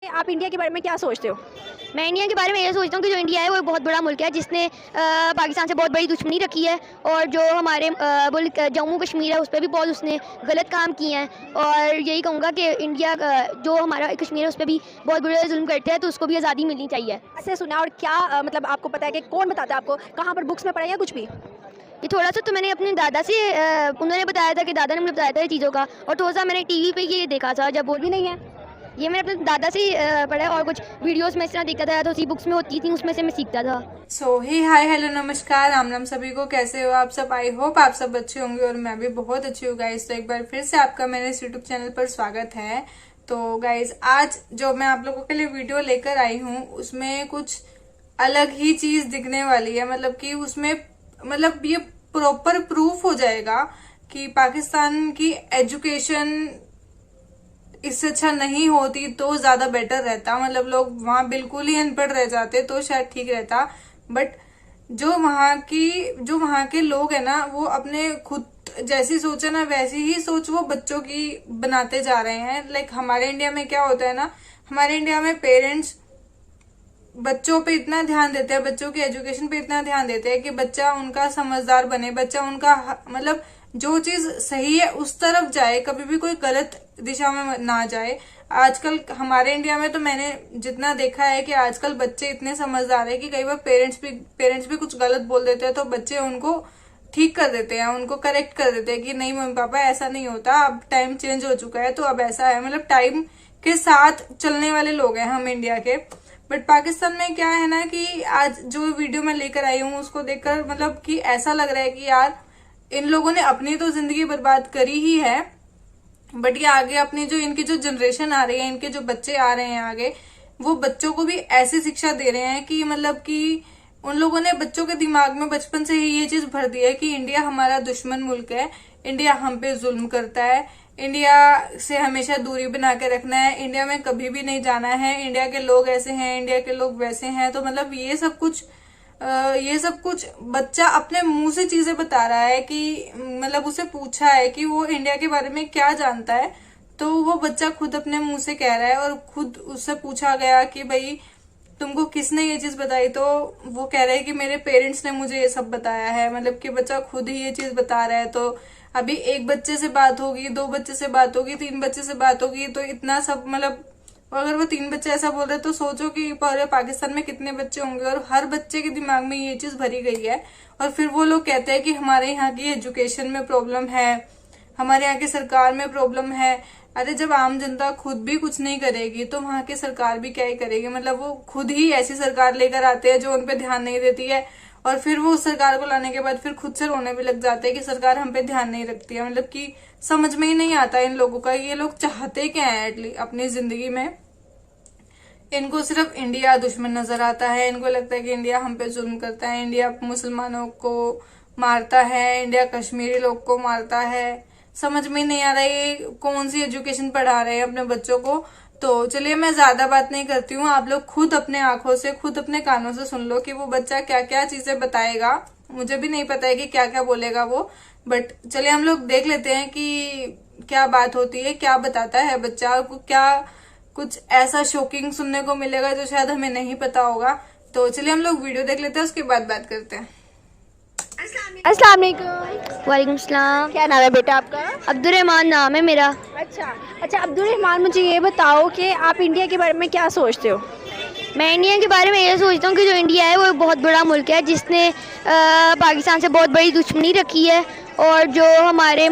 आप इंडिया के बारे में क्या सोचते हो? मैं इंडिया के बारे में ये सोचता हूँ कि जो इंडिया है वो बहुत बड़ा मुल्क है जिसने पाकिस्तान से बहुत बड़ी दुश्मनी रखी है। और जो हमारे जम्मू कश्मीर है उस पर भी बहुत उसने गलत काम किए हैं। और यही कहूँगा कि इंडिया जो हमारा कश्मीर है उस पर भी बहुत बड़े जुल्म करते हैं, तो उसको भी आज़ादी मिलनी चाहिए। ऐसे सुना और क्या मतलब आपको पता है कि कौन बताता है आपको, कहाँ पर बुक्स में पढ़ा या कुछ भी? ये थोड़ा सा तो मैंने अपने दादा से उन्होंने बताया था कि दादा ने मुझे बताया था ये चीज़ों का। और थोड़ा सा मैंने टीवी पे ये देखा था जब वो भी नहीं है। ये मैंने अपने दादा से पढ़ा है और कुछ वीडियोस में इस तरह देखा था, तो उसी बुक्स में होती थी, उसमें से मैं सीखता था। सो ही हाय हेलो नमस्कार राम राम सभी को। कैसे हो आप सब? आई होप आप सब अच्छे होंगे और मैं भी बहुत अच्छी हूँ गाइस। तो एक बार फिर से आपका मेरे इस यूट्यूब चैनल पर स्वागत है। तो गाइस आज जो मैं आप लोगों के लिए वीडियो लेकर आई हूँ उसमें कुछ अलग ही चीज दिखने वाली है। मतलब कि उसमें मतलब ये प्रॉपर प्रूफ हो जाएगा कि पाकिस्तान की एजुकेशन इससे अच्छा नहीं होती तो ज्यादा बेटर रहता। मतलब लोग वहां बिल्कुल ही अनपढ़ रह जाते तो शायद ठीक रहता। बट जो वहां के लोग है ना, वो अपने खुद जैसी सोचे ना वैसी ही सोच वो बच्चों की बनाते जा रहे हैं। लाइक हमारे इंडिया में क्या होता है ना, हमारे इंडिया में पेरेंट्स बच्चों पे इतना ध्यान देते हैं, बच्चों की एजुकेशन पे इतना ध्यान देते हैं कि बच्चा उनका समझदार बने, बच्चा उनका मतलब जो चीज सही है उस तरफ जाए, कभी भी कोई गलत दिशा में ना जाए। आजकल हमारे इंडिया में तो मैंने जितना देखा है कि आजकल बच्चे इतने समझदार है कि कई बार पेरेंट्स भी कुछ गलत बोल देते हैं तो बच्चे उनको ठीक कर देते हैं, उनको करेक्ट कर देते हैं कि नहीं मम्मी पापा ऐसा नहीं होता, अब टाइम चेंज हो चुका है तो अब ऐसा है। मतलब टाइम के साथ चलने वाले लोग हैं हम इंडिया के। बट पाकिस्तान में क्या है ना कि आज जो वीडियो मैं लेकर आई हूँ उसको देखकर मतलब कि ऐसा लग रहा है कि यार इन लोगों ने अपनी तो जिंदगी बर्बाद करी ही है, बट ये आगे अपनी जो इनकी जो जनरेशन आ रही है, इनके जो बच्चे आ रहे हैं आगे, वो बच्चों को भी ऐसी शिक्षा दे रहे हैं कि मतलब कि उन लोगों ने बच्चों के दिमाग में बचपन से ही ये चीज भर दी है कि इंडिया हमारा दुश्मन मुल्क है, इंडिया हम पे जुल्म करता है, इंडिया से हमेशा दूरी बना के रखना है, इंडिया में कभी भी नहीं जाना है, इंडिया के लोग ऐसे हैं, इंडिया के लोग वैसे हैं। तो मतलब ये सब कुछ बच्चा अपने मुंह से चीजें बता रहा है कि मतलब उसे पूछा है कि वो इंडिया के बारे में क्या जानता है, तो वो बच्चा खुद अपने मुंह से कह रहा है। और खुद उससे पूछा गया कि भाई तुमको किसने ये चीज बताई, तो वो कह रहा है कि मेरे पेरेंट्स ने मुझे ये सब बताया है। मतलब कि बच्चा खुद ही ये चीज बता रहा है। तो अभी एक बच्चे से बात होगी, दो बच्चे से बात होगी, तीन बच्चे से बात होगी, तो इतना सब मतलब अगर वो तीन बच्चे ऐसा बोल रहे तो सोचो कि पूरे पाकिस्तान में कितने बच्चे होंगे। और हर बच्चे के दिमाग में ये चीज भरी गई है। और फिर वो लोग कहते हैं कि हमारे यहाँ की एजुकेशन में प्रॉब्लम है, हमारे यहाँ की सरकार में प्रॉब्लम है। अरे जब आम जनता खुद भी कुछ नहीं करेगी तो वहां की सरकार भी क्या ही करेगी। मतलब वो खुद ही ऐसी सरकार लेकर आते हैं जो उन पे ध्यान नहीं देती है, और फिर वो उस सरकार को लाने के बाद फिर खुद से रोने भी लग जाते हैं कि सरकार हम पे ध्यान नहीं रखती है। मतलब कि समझ में ही नहीं आता इन लोगों का, ये लोग चाहते क्या है एटलीस्ट अपनी जिंदगी में। इनको सिर्फ इंडिया दुश्मन नजर आता है। इनको लगता है कि इंडिया हम पे जुल्म करता है, इंडिया मुसलमानों को मारता है, इंडिया कश्मीरी लोग को मारता है। समझ में नहीं आ रहा है ये कौन सी एजुकेशन पढ़ा रहे हैं अपने बच्चों को। तो चलिए मैं ज्यादा बात नहीं करती हूँ, आप लोग खुद अपने आंखों से, खुद अपने कानों से सुन लो कि वो बच्चा क्या क्या चीजें बताएगा। मुझे भी नहीं पता है कि क्या क्या बोलेगा वो, बट चलिए हम लोग देख लेते हैं कि क्या बात होती है, क्या बताता है बच्चा, क्या कुछ ऐसा शॉकिंग सुनने को मिलेगा जो शायद हमें नहीं पता होगा। तो चलिए हम लोग वीडियो देख लेते हैं, उसके बाद बात करते हैं। अस्सलाम वालेकुम। वालेकुम सलाम। क्या नाम है बेटा आपका? अब्दुर्रहमान नाम है मेरा। अच्छा अब्दुर्रहमान, मुझे ये बताओ कि आप इंडिया के बारे में क्या सोचते हो? मैं इंडिया के बारे में ये सोचता हूँ कि जो इंडिया है वो बहुत बड़ा मुल्क है जिसने पाकिस्तान से बहुत बड़ी दुश्मनी रखी है। और जो हमारे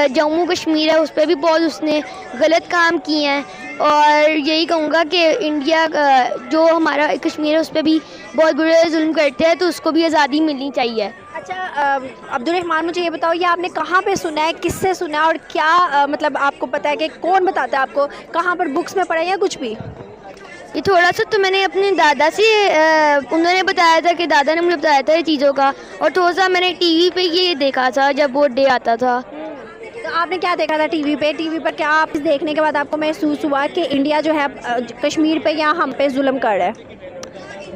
जम्मू कश्मीर है उस पर भी बहुत उसने गलत काम किए हैं। और यही कहूँगा कि इंडिया जो हमारा कश्मीर है उस पर भी बहुत बड़े जुल्म करते हैं, तो उसको भी आज़ादी मिलनी चाहिए। अच्छा अब्दुर्रहमान, मुझे ये बताओ ये आपने कहाँ पे सुना है, किससे सुना है और क्या मतलब आपको पता है कि कौन बताता है आपको, कहाँ पर बुक्स में पढ़ा या कुछ भी? ये थोड़ा सा तो मैंने अपने दादा से उन्होंने बताया था कि दादा ने मुझे बताया था ये चीज़ों का। और थोड़ा सा मैंने टीवी पे ये देखा था जब वो डे आता था। तो आपने क्या देखा था टीवी पे? टीवी पर क्या आप देखने के बाद आपको महसूस हुआ कि इंडिया जो है कश्मीर पे या हम पे जुल्म कर रहा है?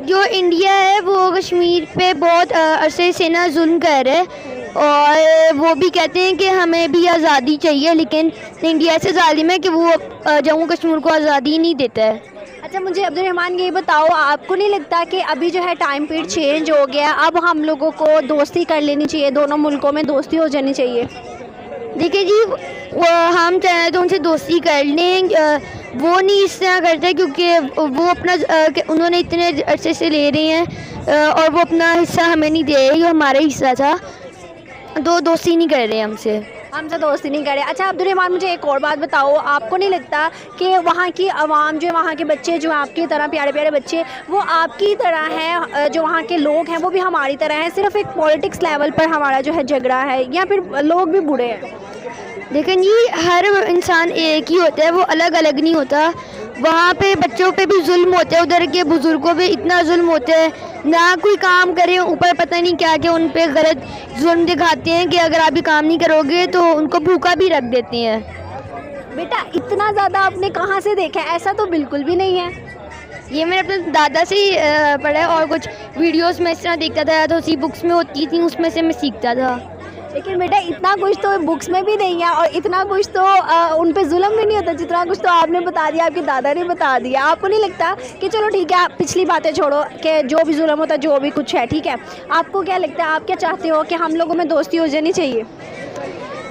जो इंडिया है वो कश्मीर पे बहुत अरसे से ना जुल्म कर रहा है। और वो भी कहते हैं कि हमें भी आज़ादी चाहिए, लेकिन इंडिया से जालिम है कि वो जम्मू कश्मीर को आज़ादी नहीं देता है। अच्छा, मुझे अब्दुर्रहमान ये बताओ, आपको नहीं लगता कि अभी जो है टाइम पीरियड चेंज हो गया, अब हम लोगों को दोस्ती कर लेनी चाहिए, दोनों मुल्कों में दोस्ती हो जानी चाहिए? देखिए जी, हम चाहें तो उनसे दोस्ती कर लें, वो नहीं इस तरह करते क्योंकि वो अपना उन्होंने इतने अरसे से ले रहे हैं और वो अपना हिस्सा हमें नहीं दे रहे, ये हमारा हिस्सा था, तो दोस्ती नहीं कर रहे हमसे दोस्ती नहीं करे। अच्छा अब्दुर्रहमान, मुझे एक और बात बताओ, आपको नहीं लगता कि वहाँ की आवाम जो, वहाँ के बच्चे जो आपकी तरह प्यारे प्यारे बच्चे, वो आपकी तरह हैं, जो वहाँ के लोग हैं वो भी हमारी तरह हैं, सिर्फ एक पॉलिटिक्स लेवल पर हमारा जो है झगड़ा है, या फिर लोग भी बुरे हैं? लेकिन ये हर इंसान एक ही होता है, वो अलग अलग नहीं होता। वहाँ पे बच्चों पे भी जुल्म होते हैं, उधर के बुजुर्गों पे इतना जुल्म होता है, ना कोई काम करे ऊपर पता नहीं क्या क्या उन पे गलत जुल्म दिखाते हैं कि अगर आप भी काम नहीं करोगे तो उनको भूखा भी रख देते हैं। बेटा इतना ज़्यादा आपने कहाँ से देखा है? ऐसा तो बिल्कुल भी नहीं है। ये मैंने अपने दादा से ही पढ़ा है और कुछ वीडियोस में इस तरह देखता था, तो उसी बुक्स में होती थी, उसमें से मैं सीखता था। लेकिन बेटा इतना कुछ तो बुक्स में भी नहीं है, और इतना कुछ तो उन पे जुल्म भी नहीं होता जितना कुछ तो आपने बता दिया, आपके दादा ने बता दिया। आपको नहीं लगता कि चलो ठीक है, पिछली बातें छोड़ो कि जो भी जुल्म होता है, जो भी कुछ है ठीक है, आपको क्या लगता है, आप क्या चाहते हो कि हम लोगों में दोस्ती हो जानी चाहिए?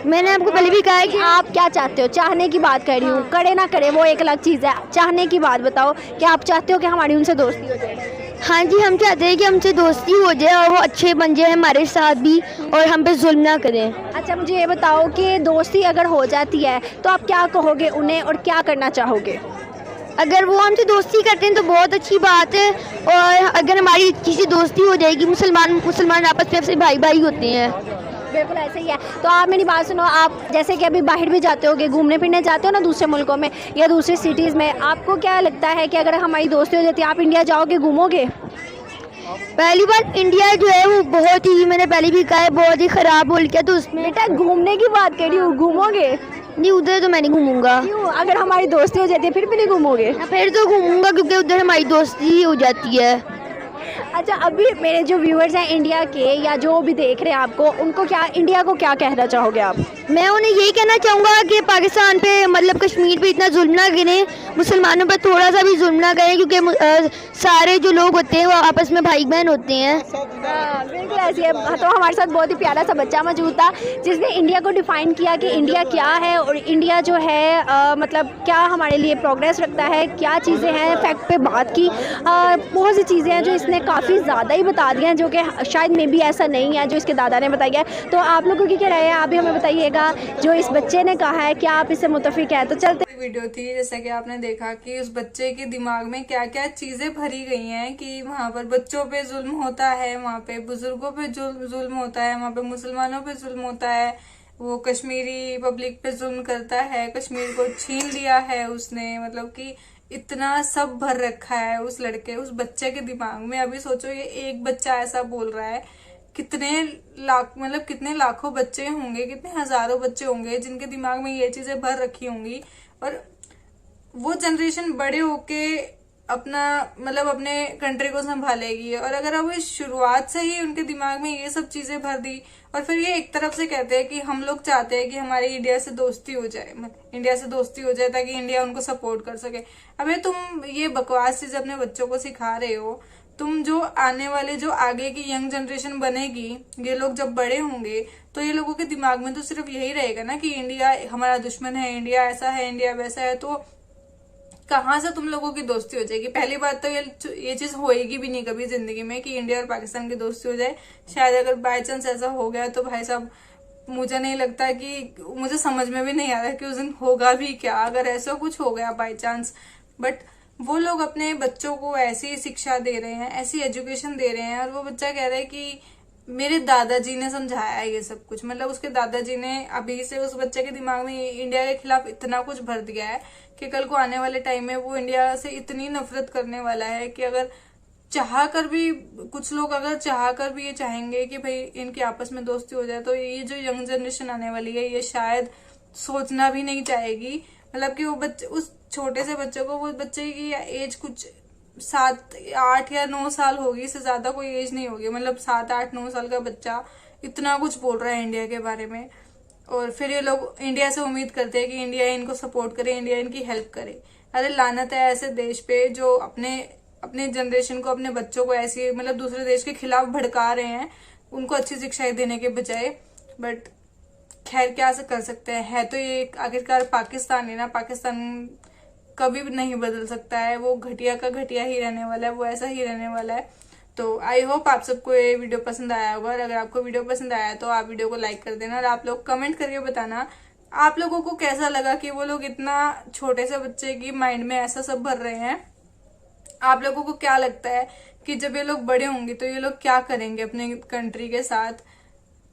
मैंने आपको पहले भी कहा है कि आप क्या चाहते हो? चाहने की बात कर रही हूँ, करे ना करे वो एक अलग चीज़ है, चाहने की बात बताओ कि आप चाहते हो कि हमारी उनसे दोस्ती हो जाए? हाँ जी, हम चाहते हैं कि हमसे दोस्ती हो जाए और वो अच्छे बन जाए हमारे साथ भी, और हम पे जुल्म ना करें। अच्छा मुझे ये बताओ कि दोस्ती अगर हो जाती है तो आप क्या कहोगे उन्हें और क्या करना चाहोगे? अगर वो हमसे दोस्ती करते हैं तो बहुत अच्छी बात है, और अगर हमारी किसी दोस्ती हो जाएगी, मुसलमान आपस में भाई भाई होते हैं। बिल्कुल ऐसे ही है। तो आप मेरी बात सुनो, आप जैसे कि अभी बाहर भी जाते होगे, घूमने फिरने जाते हो ना दूसरे मुल्कों में या दूसरी सिटीज़ में, आपको क्या लगता है कि अगर हमारी दोस्ती हो जाती है, आप इंडिया जाओगे, घूमोगे? पहली बार इंडिया जो है वो बहुत ही, मैंने पहले भी कहा है, बहुत ही ख़राब मुल्क है, तो उसमें बेटा घूमने की बात कर रही हूँ, घूमोगे? नहीं, उधर तो मैं नहीं घूमूंगा। क्यों? अगर हमारी दोस्ती हो जाती है फिर भी नहीं घूमोगे? फिर तो घूमूंगा क्योंकि उधर हमारी दोस्ती हो जाती है। अच्छा, अभी मेरे जो व्यूअर्स हैं इंडिया के या जो भी देख रहे हैं आपको, उनको क्या, इंडिया को क्या कहना चाहोगे आप? मैं उन्हें यही कहना चाहूँगा कि पाकिस्तान पे, मतलब कश्मीर पे इतना जुल्म ना गिने, मुसलमानों पर थोड़ा सा भी जुल्म ना करें, क्योंकि सारे जो लोग होते हैं वो आपस में भाई बहन होते हैं। बिल्कुल ऐसी है। तो हमारे साथ बहुत ही प्यारा सा बच्चा मौजूद था जिसने इंडिया को डिफ़ाइन किया कि इंडिया क्या है, और इंडिया जो है मतलब क्या हमारे लिए प्रोग्रेस रखता है, क्या चीज़ें हैं, फैक्ट पे बात की। बहुत सी चीज़ें हैं जो इसने काफ़ी ज़्यादा ही बता दिया हैं, जो कि शायद मे भी ऐसा नहीं है जो इसके दादा ने बताया है। तो आप लोगों की क्या राय है, आप भी हमें बताइएगा जो इस बच्चे ने कहा है, क्या आप इससे मुतफिक है? तो चलते वीडियो थी, जैसा कि आपने देखा कि उस बच्चे के दिमाग में क्या क्या चीजें भरी गई हैं कि वहाँ पर बच्चों पे जुल्म होता है, वहाँ पे बुजुर्गों पे जुल्म होता है, वहाँ पे मुसलमानों पे जुल्म होता है, वो कश्मीरी पब्लिक पे जुल्म करता है, कश्मीर को छीन लिया है उसने, मतलब कि इतना सब भर रखा है उस लड़के, उस बच्चे के दिमाग में। अभी सोचो ये एक बच्चा ऐसा बोल रहा है, कितने लाख, मतलब कितने लाखों बच्चे होंगे, कितने हजारों बच्चे होंगे जिनके दिमाग में ये चीजें भर रखी होंगी, और वो जनरेशन बड़े होके अपना, मतलब अपने कंट्री को संभालेगी। और अगर अब इस शुरुआत से ही उनके दिमाग में ये सब चीजें भर दी, और फिर ये एक तरफ से कहते हैं कि हम लोग चाहते हैं कि हमारी इंडिया से दोस्ती हो जाए, इंडिया से दोस्ती हो जाए ताकि इंडिया उनको सपोर्ट कर सके। अबे तुम ये बकवास चीज अपने बच्चों को सिखा रहे हो। तुम जो आने वाले, जो आगे की यंग जनरेशन बनेगी, ये लोग जब बड़े होंगे तो ये लोगों के दिमाग में तो सिर्फ यही रहेगा ना कि इंडिया हमारा दुश्मन है, इंडिया ऐसा है, इंडिया वैसा है। तो कहाँ से तुम लोगों की दोस्ती हो जाएगी? पहली बात तो ये चीज होएगी भी नहीं कभी जिंदगी में कि इंडिया और पाकिस्तान की दोस्ती हो जाए। शायद अगर बाय चांस ऐसा हो गया तो भाई साहब, मुझे नहीं लगता कि, मुझे समझ में भी नहीं आ रहा कि उस दिन होगा भी क्या अगर ऐसा कुछ हो गया बाय चांस। बट वो लोग अपने बच्चों को ऐसी शिक्षा दे रहे हैं, ऐसी एजुकेशन दे रहे हैं, और वो बच्चा कह रहा है कि मेरे दादाजी ने समझाया है ये सब कुछ। मतलब उसके दादाजी ने अभी से उस बच्चे के दिमाग में इंडिया के खिलाफ इतना कुछ भर दिया है कि कल को आने वाले टाइम में वो इंडिया से इतनी नफरत करने वाला है कि अगर चाह कर भी, कुछ लोग अगर चाह कर भी ये चाहेंगे कि भाई इनकी आपस में दोस्ती हो जाए, तो ये जो यंग जनरेशन आने वाली है ये शायद सोचना भी नहीं चाहेगी। मतलब कि वो बच्चे, उस छोटे से बच्चे को, वो बच्चे की एज कुछ 7, 8 या 9 साल होगी, इससे ज्यादा कोई एज नहीं होगी। मतलब 7, 8, 9 साल का बच्चा इतना कुछ बोल रहा है इंडिया के बारे में, और फिर ये लोग इंडिया से उम्मीद करते हैं कि इंडिया इनको सपोर्ट करे, इंडिया इनकी हेल्प करे। अरे लानत है ऐसे देश पे जो अपने जनरेशन को, अपने बच्चों को ऐसी मतलब दूसरे देश के खिलाफ भड़का रहे हैं, उनको अच्छी शिक्षाएं देने के बजाय। बट खैर क्या से कर सकते हैं, है तो ये आखिरकार पाकिस्तान है ना, पाकिस्तान कभी भी नहीं बदल सकता है, वो घटिया का घटिया ही रहने वाला है, वो ऐसा ही रहने वाला है। तो आई होप आप सबको ये वीडियो पसंद आया होगा, और अगर आपको वीडियो पसंद आया तो आप वीडियो को लाइक कर देना, और आप लोग कमेंट करके बताना आप लोगों को कैसा लगा कि वो लोग इतना छोटे से बच्चे की माइंड में ऐसा सब भर रहे हैं। आप लोगों को क्या लगता है कि जब ये लोग बड़े होंगे तो ये लोग क्या करेंगे अपने कंट्री के साथ,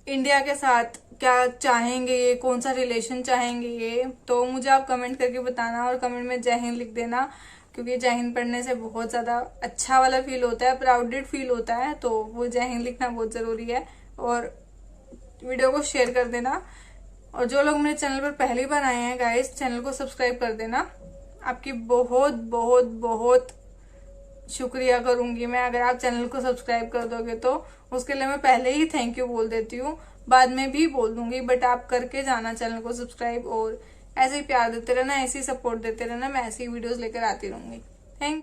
इंडिया के साथ, क्या चाहेंगे ये, कौन सा रिलेशन चाहेंगे ये। तो मुझे आप कमेंट करके बताना, और कमेंट में जय हिंद लिख देना, क्योंकि जय हिंद पढ़ने से बहुत ज्यादा अच्छा वाला फील होता है, प्राउडेड फील होता है, तो वो जय हिंद लिखना बहुत जरूरी है। और वीडियो को शेयर कर देना, और जो लोग मेरे चैनल पर पहली बार आए हैं गाइस, चैनल को सब्सक्राइब कर देना। आपकी बहुत बहुत बहुत शुक्रिया करूंगी मैं अगर आप चैनल को सब्सक्राइब कर दोगे, तो उसके लिए मैं पहले ही थैंक यू बोल देती हूँ, बाद में भी बोल दूंगी, बट आप करके जाना चैनल को सब्सक्राइब, और ऐसे ही प्यार देते रहना, ऐसे ही सपोर्ट देते रहना, मैं ऐसी वीडियोस लेकर आती रहूंगी। थैंक